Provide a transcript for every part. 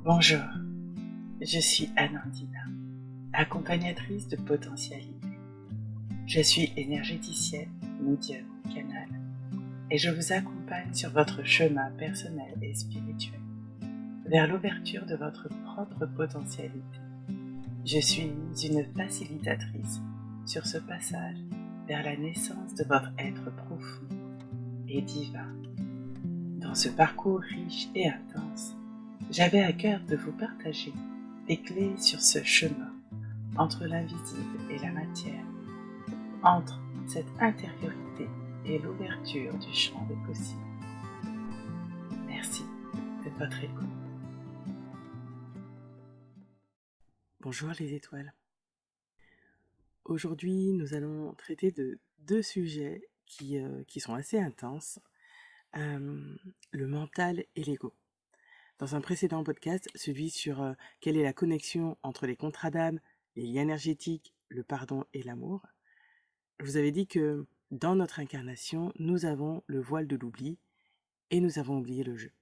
Bonjour, je suis Anandina, accompagnatrice de potentialité. Je suis énergéticienne, médium, canal, et je vous accompagne sur votre chemin personnel et spirituel, vers l'ouverture de votre propre potentialité. Je suis une facilitatrice sur ce passage vers la naissance de votre être profond et divin. Dans ce parcours riche et intense, j'avais à cœur de vous partager des clés sur ce chemin entre l'invisible et la matière, entre cette intériorité et l'ouverture du champ des possibles. Merci de votre écoute. Bonjour les étoiles. Aujourd'hui, nous allons traiter de deux sujets qui sont assez intenses, le mental et l'ego. Dans un précédent podcast, celui sur quelle est la connexion entre les contrats d'âme, les liens énergétiques, le pardon et l'amour, je vous avais dit que dans notre incarnation, nous avons le voile de l'oubli et nous avons oublié le jeu.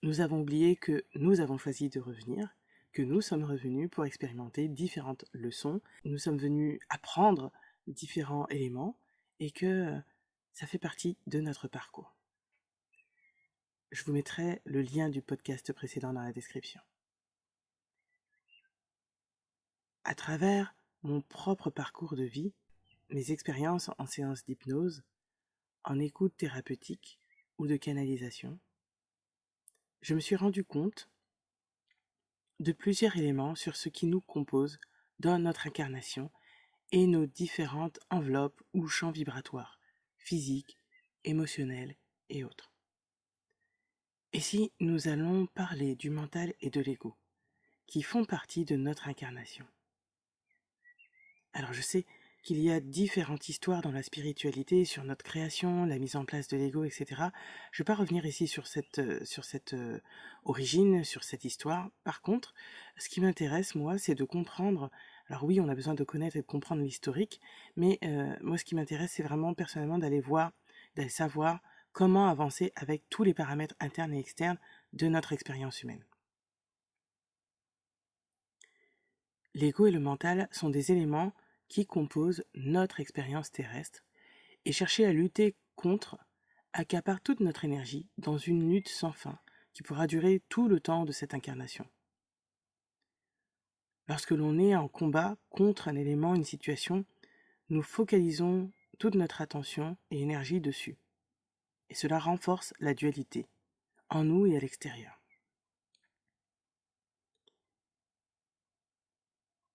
Nous avons oublié que nous avons choisi de revenir, que nous sommes revenus pour expérimenter différentes leçons, nous sommes venus apprendre différents éléments et que ça fait partie de notre parcours. Je vous mettrai le lien du podcast précédent dans la description. À travers mon propre parcours de vie, mes expériences en séance d'hypnose, en écoute thérapeutique ou de canalisation, je me suis rendu compte de plusieurs éléments sur ce qui nous compose dans notre incarnation et nos différentes enveloppes ou champs vibratoires, physiques, émotionnels et autres. Et si nous allons parler du mental et de l'ego, qui font partie de notre incarnation. Alors je sais qu'il y a différentes histoires dans la spiritualité sur notre création, la mise en place de l'ego, etc. Je ne vais pas revenir ici sur cette origine, sur cette histoire. Par contre, ce qui m'intéresse, moi, c'est de comprendre. Alors oui, on a besoin de connaître et de comprendre l'historique, mais moi, ce qui m'intéresse, c'est vraiment personnellement d'aller savoir comment avancer avec tous les paramètres internes et externes de notre expérience humaine. L'ego et le mental sont des éléments qui composent notre expérience terrestre, et chercher à lutter contre accapare toute notre énergie dans une lutte sans fin qui pourra durer tout le temps de cette incarnation. Lorsque l'on est en combat contre un élément, une situation, nous focalisons toute notre attention et énergie dessus. Et cela renforce la dualité, en nous et à l'extérieur.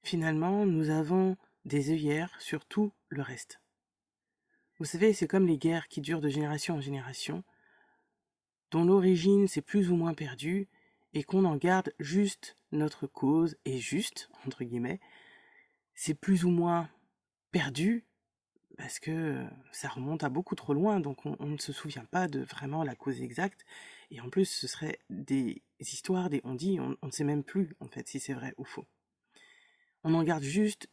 Finalement, nous avons des œillères sur tout le reste. Vous savez, c'est comme les guerres qui durent de génération en génération, dont l'origine s'est plus ou moins perdue, et qu'on en garde juste notre cause, et juste, entre guillemets, c'est plus ou moins perdu, parce que ça remonte à beaucoup trop loin, donc on ne se souvient pas de vraiment la cause exacte, et en plus ce serait des histoires, on ne sait même plus en fait si c'est vrai ou faux. On en garde juste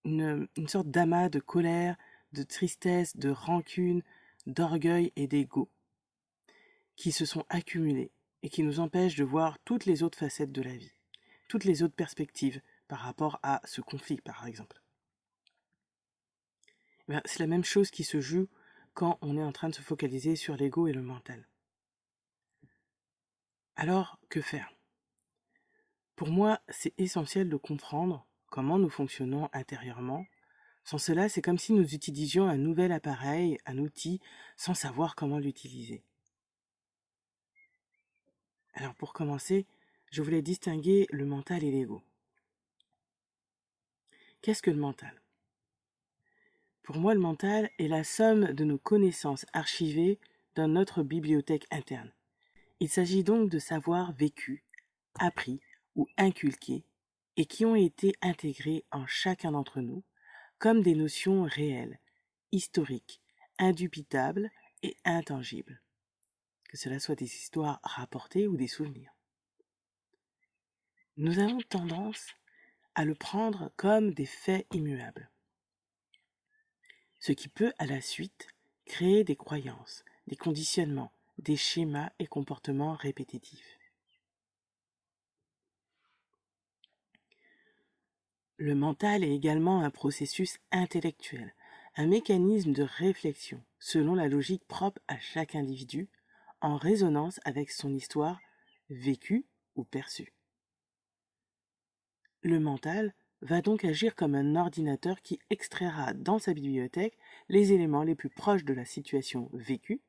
une sorte d'amas de colère, de tristesse, de rancune, d'orgueil et d'ego, qui se sont accumulés et qui nous empêchent de voir toutes les autres facettes de la vie, toutes les autres perspectives par rapport à ce conflit, par exemple. C'est la même chose qui se joue quand on est en train de se focaliser sur l'ego et le mental. Alors, que faire? Pour moi, c'est essentiel de comprendre comment nous fonctionnons intérieurement. Sans cela, c'est comme si nous utilisions un nouvel appareil, un outil, sans savoir comment l'utiliser. Alors pour commencer, je voulais distinguer le mental et l'ego. Qu'est-ce que le mental? Pour moi, le mental est la somme de nos connaissances archivées dans notre bibliothèque interne. Il s'agit donc de savoirs vécus, appris ou inculqués et qui ont été intégrés en chacun d'entre nous comme des notions réelles, historiques, indubitables et intangibles, que cela soit des histoires rapportées ou des souvenirs. Nous avons tendance à le prendre comme des faits immuables, ce qui peut à la suite créer des croyances, des conditionnements, des schémas et comportements répétitifs. Le mental est également un processus intellectuel, un mécanisme de réflexion, selon la logique propre à chaque individu, en résonance avec son histoire vécue ou perçue. Le mental va donc agir comme un ordinateur qui extraira dans sa bibliothèque les éléments les plus proches de la situation vécue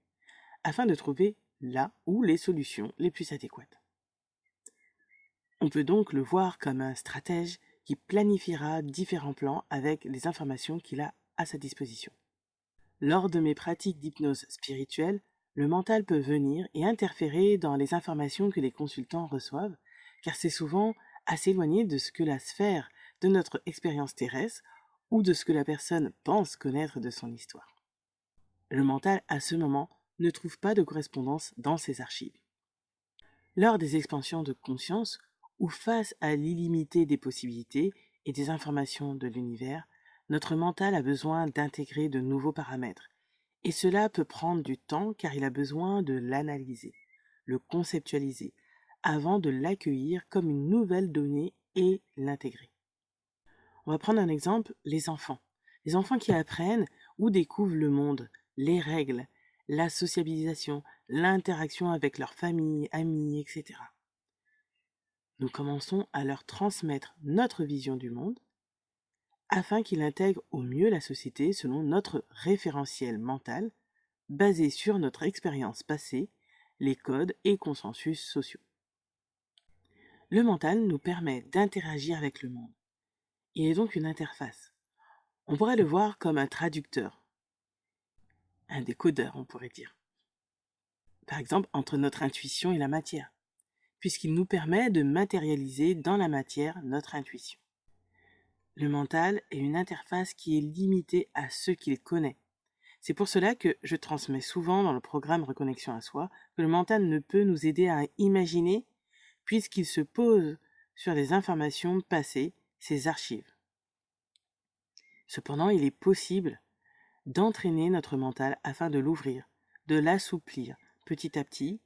afin de trouver là où les solutions les plus adéquates. On peut donc le voir comme un stratège qui planifiera différents plans avec les informations qu'il a à sa disposition. Lors de mes pratiques d'hypnose spirituelle, le mental peut venir et interférer dans les informations que les consultants reçoivent, car c'est souvent assez éloigné de ce que la sphère de notre expérience terrestre ou de ce que la personne pense connaître de son histoire. Le mental, à ce moment, ne trouve pas de correspondance dans ses archives. Lors des expansions de conscience, ou face à l'illimité des possibilités et des informations de l'univers, notre mental a besoin d'intégrer de nouveaux paramètres. Et cela peut prendre du temps car il a besoin de l'analyser, le conceptualiser, avant de l'accueillir comme une nouvelle donnée et l'intégrer. On va prendre un exemple, les enfants. Les enfants qui apprennent ou découvrent le monde, les règles, la sociabilisation, l'interaction avec leur famille, amis, etc. Nous commençons à leur transmettre notre vision du monde afin qu'ils intègrent au mieux la société selon notre référentiel mental basé sur notre expérience passée, les codes et consensus sociaux. Le mental nous permet d'interagir avec le monde. Il est donc une interface. On pourrait le voir comme un traducteur, un décodeur on pourrait dire. Par exemple, entre notre intuition et la matière, puisqu'il nous permet de matérialiser dans la matière notre intuition. Le mental est une interface qui est limitée à ce qu'il connaît. C'est pour cela que je transmets souvent dans le programme Reconnexion à soi que le mental ne peut nous aider à imaginer puisqu'il se pose sur des informations passées, ses archives. Cependant, il est possible d'entraîner notre mental afin de l'ouvrir, de l'assouplir petit à petit,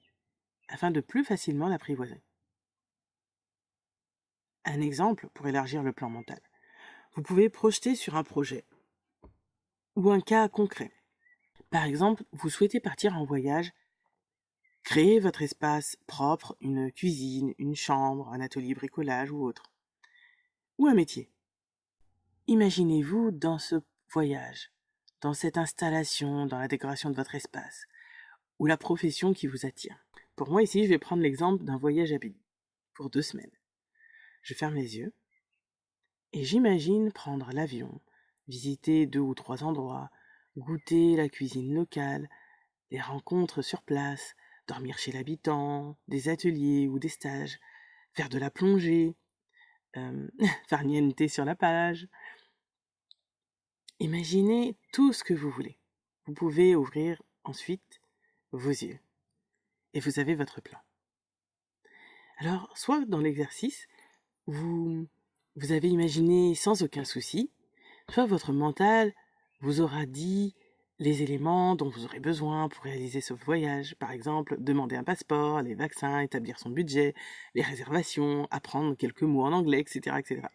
afin de plus facilement l'apprivoiser. Un exemple pour élargir le plan mental. Vous pouvez projeter sur un projet ou un cas concret. Par exemple, vous souhaitez partir en voyage, créer votre espace propre, une cuisine, une chambre, un atelier bricolage ou autre. Ou un métier. Imaginez-vous dans ce voyage, dans cette installation, dans la décoration de votre espace, ou la profession qui vous attire. Pour moi ici, je vais prendre l'exemple d'un voyage à Bali, pour 2 semaines. Je ferme les yeux, et j'imagine prendre l'avion, visiter 2 ou 3 endroits, goûter la cuisine locale, des rencontres sur place, dormir chez l'habitant, des ateliers ou des stages, faire de la plongée, farniente sur la plage. Imaginez tout ce que vous voulez. Vous pouvez ouvrir ensuite vos yeux et vous avez votre plan. Alors, soit dans l'exercice, vous avez imaginé sans aucun souci, soit votre mental vous aura dit les éléments dont vous aurez besoin pour réaliser ce voyage. Par exemple, demander un passeport, les vaccins, établir son budget, les réservations, apprendre quelques mots en anglais, etc., etc.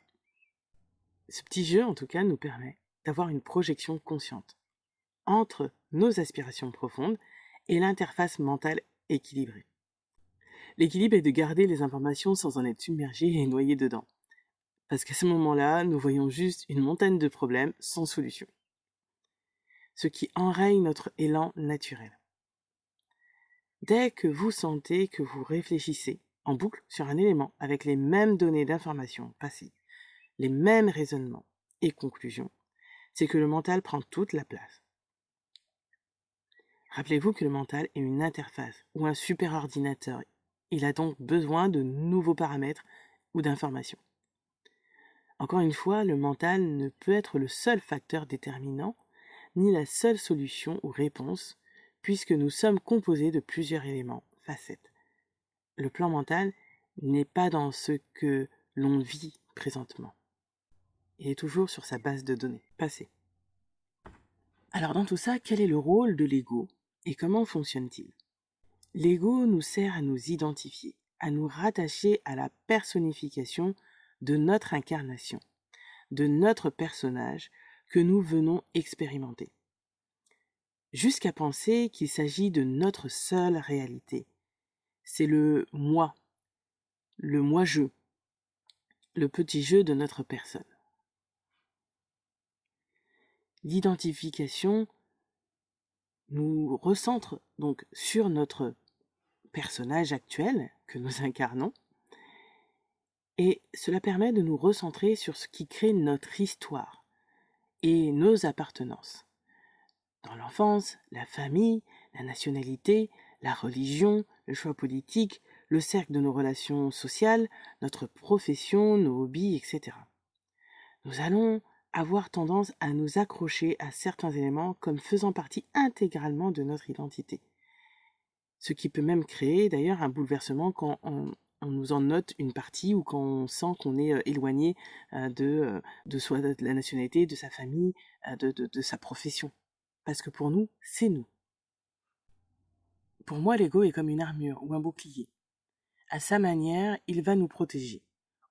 Ce petit jeu, en tout cas, nous permet d'avoir une projection consciente entre nos aspirations profondes et l'interface mentale équilibrée. L'équilibre est de garder les informations sans en être submergé et noyé dedans. Parce qu'à ce moment-là, nous voyons juste une montagne de problèmes sans solution. Ce qui enraye notre élan naturel. Dès que vous sentez que vous réfléchissez en boucle sur un élément avec les mêmes données d'information passées, les mêmes raisonnements et conclusions, c'est que le mental prend toute la place. Rappelez-vous que le mental est une interface ou un superordinateur. Il a donc besoin de nouveaux paramètres ou d'informations. Encore une fois, le mental ne peut être le seul facteur déterminant, ni la seule solution ou réponse, puisque nous sommes composés de plusieurs éléments, facettes. Le plan mental n'est pas dans ce que l'on vit présentement. Il est toujours sur sa base de données, passée. Alors dans tout ça, quel est le rôle de l'ego et comment fonctionne-t-il? L'ego nous sert à nous identifier, à nous rattacher à la personnification de notre incarnation, de notre personnage que nous venons expérimenter, jusqu'à penser qu'il s'agit de notre seule réalité. C'est le moi-je, le petit jeu de notre personne. L'identification nous recentre donc sur notre personnage actuel que nous incarnons, et cela permet de nous recentrer sur ce qui crée notre histoire et nos appartenances. Dans l'enfance, la famille, la nationalité, la religion, le choix politique, le cercle de nos relations sociales, notre profession, nos hobbies, etc. Nous allons avoir tendance à nous accrocher à certains éléments comme faisant partie intégralement de notre identité. Ce qui peut même créer d'ailleurs un bouleversement quand on nous en note une partie ou quand on sent qu'on est éloigné de la nationalité, de sa famille, de sa profession. Parce que pour nous, c'est nous. Pour moi, l'ego est comme une armure ou un bouclier. À sa manière, il va nous protéger,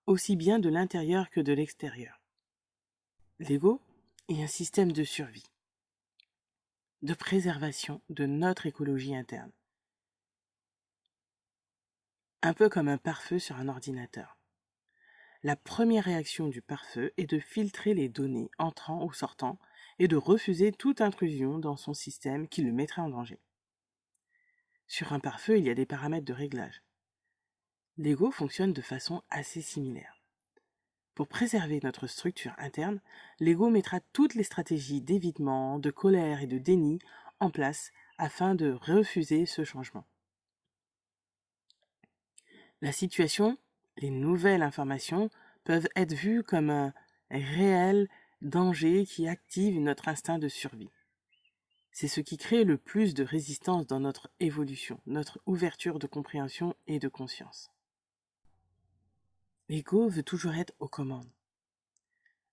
aussi bien de l'intérieur que de l'extérieur. L'ego est un système de survie, de préservation de notre écologie interne. Un peu comme un pare-feu sur un ordinateur. La première réaction du pare-feu est de filtrer les données entrant ou sortant et de refuser toute intrusion dans son système qui le mettrait en danger. Sur un pare-feu, il y a des paramètres de réglage. L'ego fonctionne de façon assez similaire. Pour préserver notre structure interne, l'ego mettra toutes les stratégies d'évitement, de colère et de déni en place afin de refuser ce changement. La situation, les nouvelles informations peuvent être vues comme un réel danger qui active notre instinct de survie. C'est ce qui crée le plus de résistance dans notre évolution, notre ouverture de compréhension et de conscience. L'ego veut toujours être aux commandes.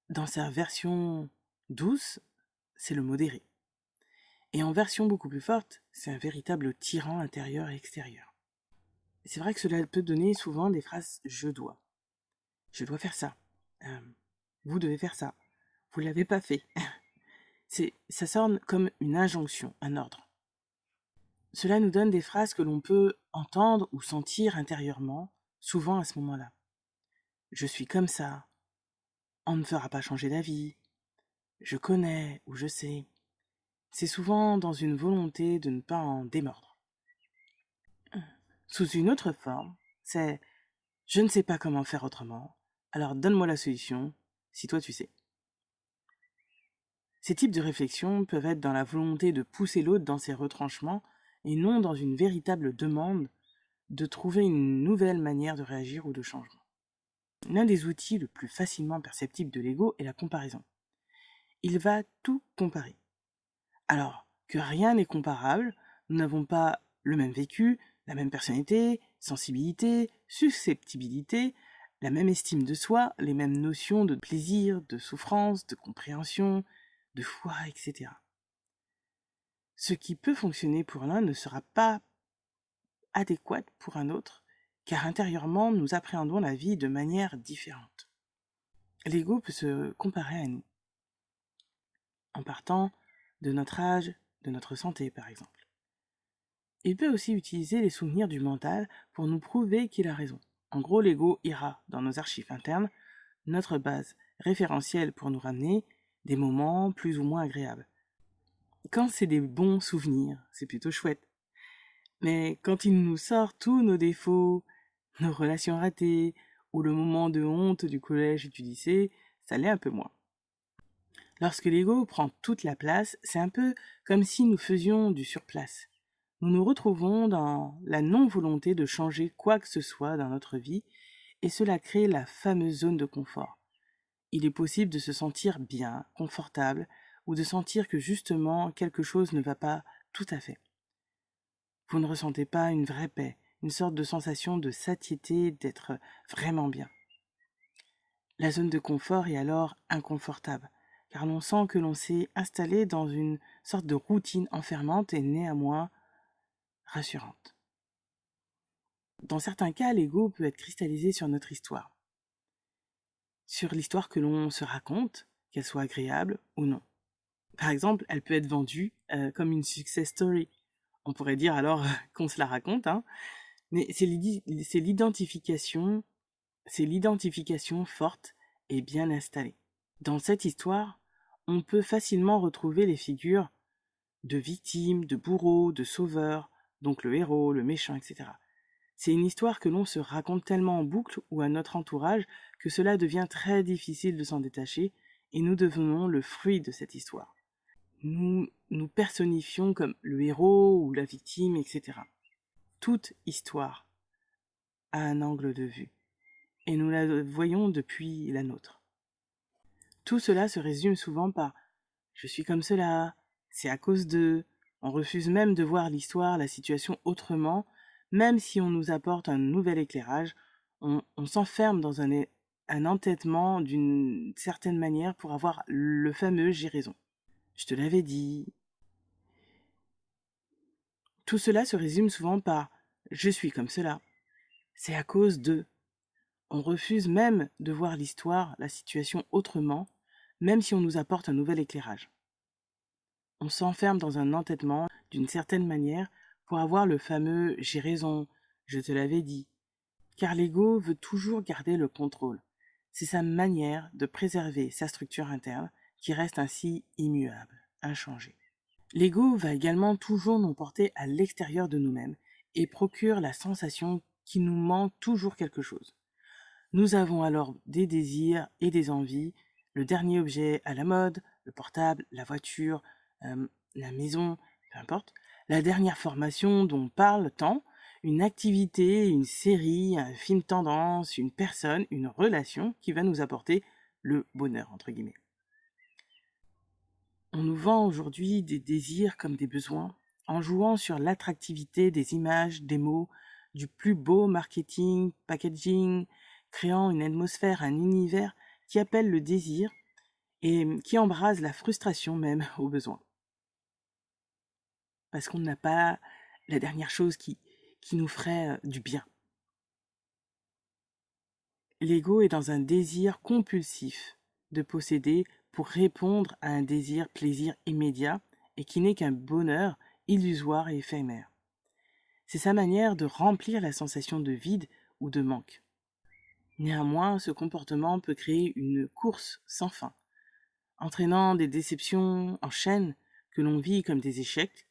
Dans sa version douce, c'est le modéré. Et en version beaucoup plus forte, c'est un véritable tyran intérieur et extérieur. C'est vrai que cela peut donner souvent des phrases « je dois ». Je dois faire ça. Vous devez faire ça. Vous l'avez pas fait. Ça sonne comme une injonction, un ordre. Cela nous donne des phrases que l'on peut entendre ou sentir intérieurement, souvent à ce moment-là. Je suis comme ça. On ne me fera pas changer d'avis. Je connais ou je sais. C'est souvent dans une volonté de ne pas en démordre. Sous une autre forme, c'est je ne sais pas comment faire autrement, alors donne-moi la solution, si toi tu sais. Ces types de réflexions peuvent être dans la volonté de pousser l'autre dans ses retranchements et non dans une véritable demande de trouver une nouvelle manière de réagir ou de changement. L'un des outils le plus facilement perceptible de l'ego est la comparaison. Il va tout comparer. Alors que rien n'est comparable, nous n'avons pas le même vécu, la même personnalité, sensibilité, susceptibilité, la même estime de soi, les mêmes notions de plaisir, de souffrance, de compréhension, de foi, etc. Ce qui peut fonctionner pour l'un ne sera pas adéquat pour un autre, car intérieurement, nous appréhendons la vie de manière différente. L'ego peut se comparer à nous, en partant de notre âge, de notre santé par exemple. Il peut aussi utiliser les souvenirs du mental pour nous prouver qu'il a raison. En gros, l'ego ira dans nos archives internes, notre base référentielle pour nous ramener des moments plus ou moins agréables. Quand c'est des bons souvenirs, c'est plutôt chouette. Mais quand il nous sort tous nos défauts, nos relations ratées, ou le moment de honte du collège et du lycée, ça l'est un peu moins. Lorsque l'ego prend toute la place, c'est un peu comme si nous faisions du surplace. Nous nous retrouvons dans la non-volonté de changer quoi que ce soit dans notre vie, et cela crée la fameuse zone de confort. Il est possible de se sentir bien, confortable, ou de sentir que justement quelque chose ne va pas tout à fait. Vous ne ressentez pas une vraie paix, une sorte de sensation de satiété, d'être vraiment bien. La zone de confort est alors inconfortable, car l'on sent que l'on s'est installé dans une sorte de routine enfermante et néanmoins rassurante. Dans certains cas, l'ego peut être cristallisé sur notre histoire. sur l'histoire que l'on se raconte, qu'elle soit agréable ou non. Par exemple, elle peut être vendue comme une success story. On pourrait dire alors qu'on se la raconte, hein, mais c'est l'identification forte et bien installée. Dans cette histoire, on peut facilement retrouver les figures de victimes, de bourreaux, de sauveurs, donc le héros, le méchant, etc. C'est une histoire que l'on se raconte tellement en boucle ou à notre entourage que cela devient très difficile de s'en détacher et nous devenons le fruit de cette histoire. Nous nous personnifions comme le héros ou la victime, etc. Toute histoire a un angle de vue et nous la voyons depuis la nôtre. Tout cela se résume souvent par « je suis comme cela »,« c'est à cause d'eux ». On refuse même de voir l'histoire, la situation autrement, même si on nous apporte un nouvel éclairage, on s'enferme dans un entêtement d'une certaine manière pour avoir le fameux « j'ai raison ». Je te l'avais dit. Tout cela se résume souvent par « je suis comme cela », c'est à cause d'eux. On refuse même de voir l'histoire, la situation autrement, même si on nous apporte un nouvel éclairage. On s'enferme dans un entêtement d'une certaine manière pour avoir le fameux « j'ai raison, je te l'avais dit », car l'ego veut toujours garder le contrôle. C'est sa manière de préserver sa structure interne qui reste ainsi immuable, inchangée. L'ego va également toujours nous porter à l'extérieur de nous-mêmes et procure la sensation qu'il nous manque toujours quelque chose. Nous avons alors des désirs et des envies, le dernier objet à la mode, le portable, la voiture, la maison, peu importe, la dernière formation dont on parle tant, une activité, une série, un film tendance, une personne, une relation qui va nous apporter le bonheur, entre guillemets. On nous vend aujourd'hui des désirs comme des besoins, en jouant sur l'attractivité des images, des mots, du plus beau marketing, packaging, créant une atmosphère, un univers qui appelle le désir et qui embrase la frustration même au besoin. Parce qu'on n'a pas la dernière chose qui nous ferait du bien. L'ego est dans un désir compulsif de posséder pour répondre à un désir plaisir immédiat et qui n'est qu'un bonheur illusoire et éphémère. C'est sa manière de remplir la sensation de vide ou de manque. Néanmoins, ce comportement peut créer une course sans fin, entraînant des déceptions en chaîne que l'on vit comme des échecs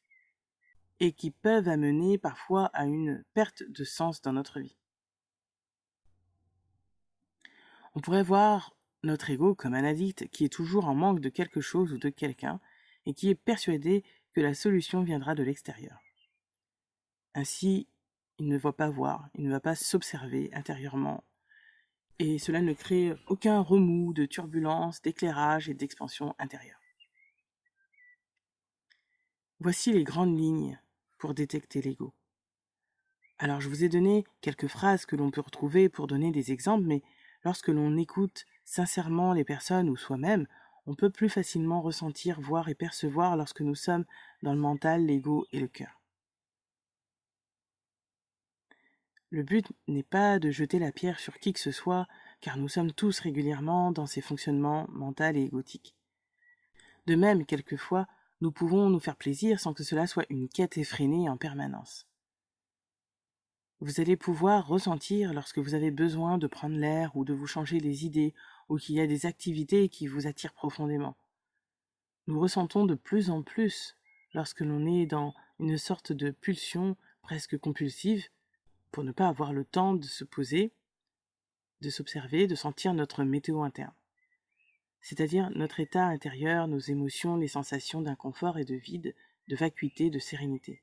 et qui peuvent amener parfois à une perte de sens dans notre vie. On pourrait voir notre ego comme un addict qui est toujours en manque de quelque chose ou de quelqu'un et qui est persuadé que la solution viendra de l'extérieur. Ainsi, il ne va pas voir, il ne va pas s'observer intérieurement et cela ne crée aucun remous de turbulence, d'éclairage et d'expansion intérieure. Voici les grandes lignes pour détecter l'ego. Alors je vous ai donné quelques phrases que l'on peut retrouver pour donner des exemples, mais lorsque l'on écoute sincèrement les personnes ou soi-même, on peut plus facilement ressentir, voir et percevoir lorsque nous sommes dans le mental, l'ego et le cœur. Le but n'est pas de jeter la pierre sur qui que ce soit, car nous sommes tous régulièrement dans ces fonctionnements mentaux et égotiques. De même, quelquefois, nous pouvons nous faire plaisir sans que cela soit une quête effrénée en permanence. Vous allez pouvoir ressentir lorsque vous avez besoin de prendre l'air ou de vous changer les idées ou qu'il y a des activités qui vous attirent profondément. Nous ressentons de plus en plus lorsque l'on est dans une sorte de pulsion presque compulsive pour ne pas avoir le temps de se poser, de s'observer, de sentir notre météo interne. C'est-à-dire notre état intérieur, nos émotions, les sensations d'inconfort et de vide, de vacuité, de sérénité.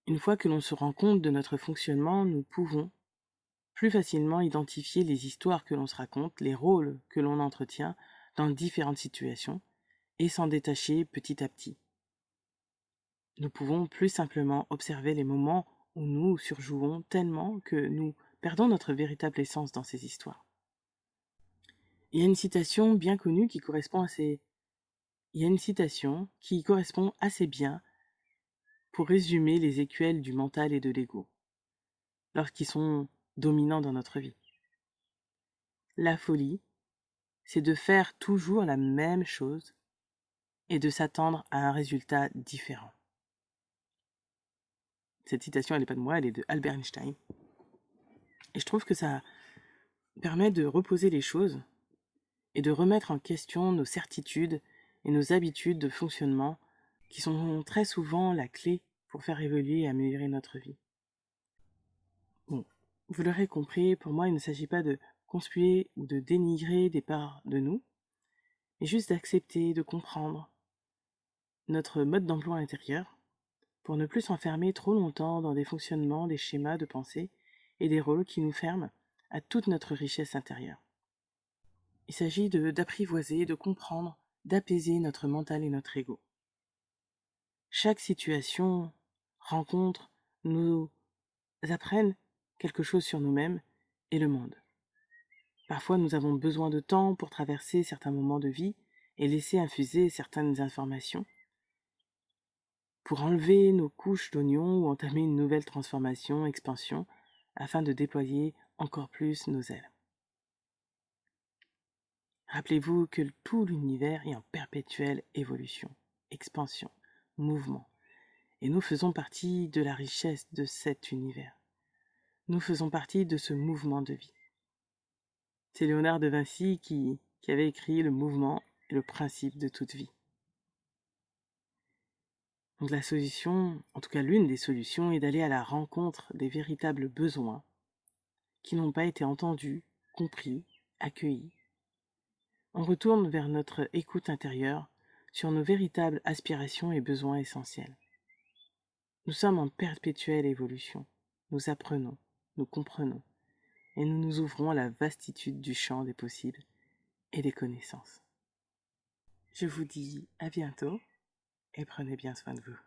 Une fois que l'on se rend compte de notre fonctionnement, nous pouvons plus facilement identifier les histoires que l'on se raconte, les rôles que l'on entretient dans différentes situations et s'en détacher petit à petit. Nous pouvons plus simplement observer les moments où nous surjouons tellement que nous perdons notre véritable essence dans ces histoires. Il y a une citation bien connue qui correspond assez bien pour résumer les écuelles du mental et de l'ego lorsqu'ils sont dominants dans notre vie. La folie, c'est de faire toujours la même chose et de s'attendre à un résultat différent. Cette citation, elle n'est pas de moi, elle est de Albert Einstein. Et je trouve que ça permet de reposer les choses et de remettre en question nos certitudes et nos habitudes de fonctionnement qui sont très souvent la clé pour faire évoluer et améliorer notre vie. Bon, vous l'aurez compris, pour moi, il ne s'agit pas de conspuer ou de dénigrer des parts de nous, mais juste d'accepter, de comprendre notre mode d'emploi intérieur pour ne plus s'enfermer trop longtemps dans des fonctionnements, des schémas de pensée et des rôles qui nous ferment à toute notre richesse intérieure. Il s'agit d'apprivoiser, de comprendre, d'apaiser notre mental et notre ego. Chaque situation, rencontre, nous apprennent quelque chose sur nous-mêmes et le monde. Parfois, nous avons besoin de temps pour traverser certains moments de vie et laisser infuser certaines informations, pour enlever nos couches d'oignons ou entamer une nouvelle transformation, expansion, afin de déployer encore plus nos ailes. Rappelez-vous que tout l'univers est en perpétuelle évolution, expansion, mouvement, et nous faisons partie de la richesse de cet univers. Nous faisons partie de ce mouvement de vie. C'est Léonard de Vinci qui avait écrit le mouvement et le principe de toute vie. Donc la solution, en tout cas l'une des solutions, est d'aller à la rencontre des véritables besoins qui n'ont pas été entendus, compris, accueillis. On retourne vers notre écoute intérieure sur nos véritables aspirations et besoins essentiels. Nous sommes en perpétuelle évolution. Nous apprenons, nous comprenons, et nous nous ouvrons à la vastitude du champ des possibles et des connaissances. Je vous dis à bientôt et prenez bien soin de vous.